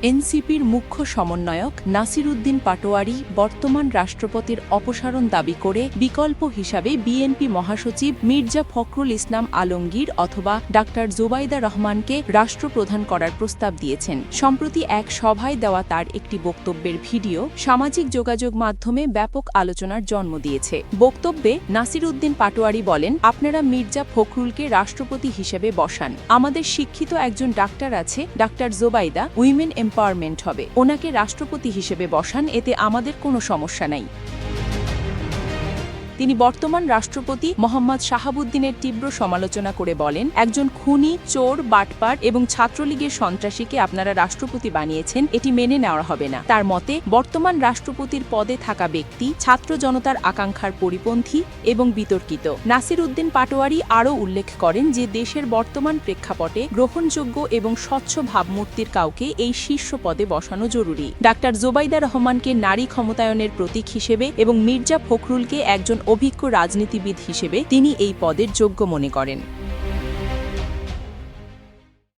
এনসিপির মুখ্য সমন্বয়ক নাসির উদ্দিন পাটোয়ারি বর্তমান রাষ্ট্রপতির অপসারণ দাবি করে বিকল্প হিসাবে বিএনপি মহাসচিব মির্জা ফখরুল ইসলাম আলমগীর অথবা ডাক্তার জুবাইদা রহমানকে রাষ্ট্রপ্রধান করার প্রস্তাব দিয়েছেন। সম্প্রতি এক সভায় দেওয়া তার একটি বক্তব্যের ভিডিও সামাজিক যোগাযোগ মাধ্যমে ব্যাপক আলোচনার জন্ম দিয়েছে। বক্তব্যে নাসির উদ্দিন পাটোয়ারি বলেন, আপনারা মির্জা ফখরুলকে রাষ্ট্রপতি হিসেবে বসান। আমাদের শিক্ষিত একজন ডাক্তার আছে, ডাক্তার জোবাইদা, উইমেন এম্পাওয়ারমেন্ট হবে। ওনাকে রাষ্ট্রপতি হিসেবে বসান, এতে আমাদের কোনো সমস্যা নাই। তিনি বর্তমান রাষ্ট্রপতি মোহাম্মদ শাহাবুদ্দিনের তীব্র সমালোচনা করে বলেন, একজন খুনি, চোর, বাটপার এবং ছাত্রলীগের সন্ত্রাসীকে আপনারা রাষ্ট্রপতি বানিয়েছেন, এটি মেনে নেওয়া হবে না। তার মতে, বর্তমান রাষ্ট্রপতির পদে থাকা ব্যক্তি ছাত্র জনতার আকাঙ্ক্ষার পরিপন্থী এবং বিতর্কিত। নাসির উদ্দিন পাটোয়ারি আরও উল্লেখ করেন যে দেশের বর্তমান প্রেক্ষাপটে গ্রহণযোগ্য এবং স্বচ্ছ ভাবমূর্তির কাউকে এই শীর্ষ পদে বসানো জরুরি। ডাক্তার জোবাইদা রহমানকে নারী ক্ষমতায়নের প্রতীক হিসেবে এবং মির্জা ফখরুলকে একজন অভিজ্ঞ রাজনীতিবিদ হিসেবে তিনি এই পদের যোগ্য মনে করেন।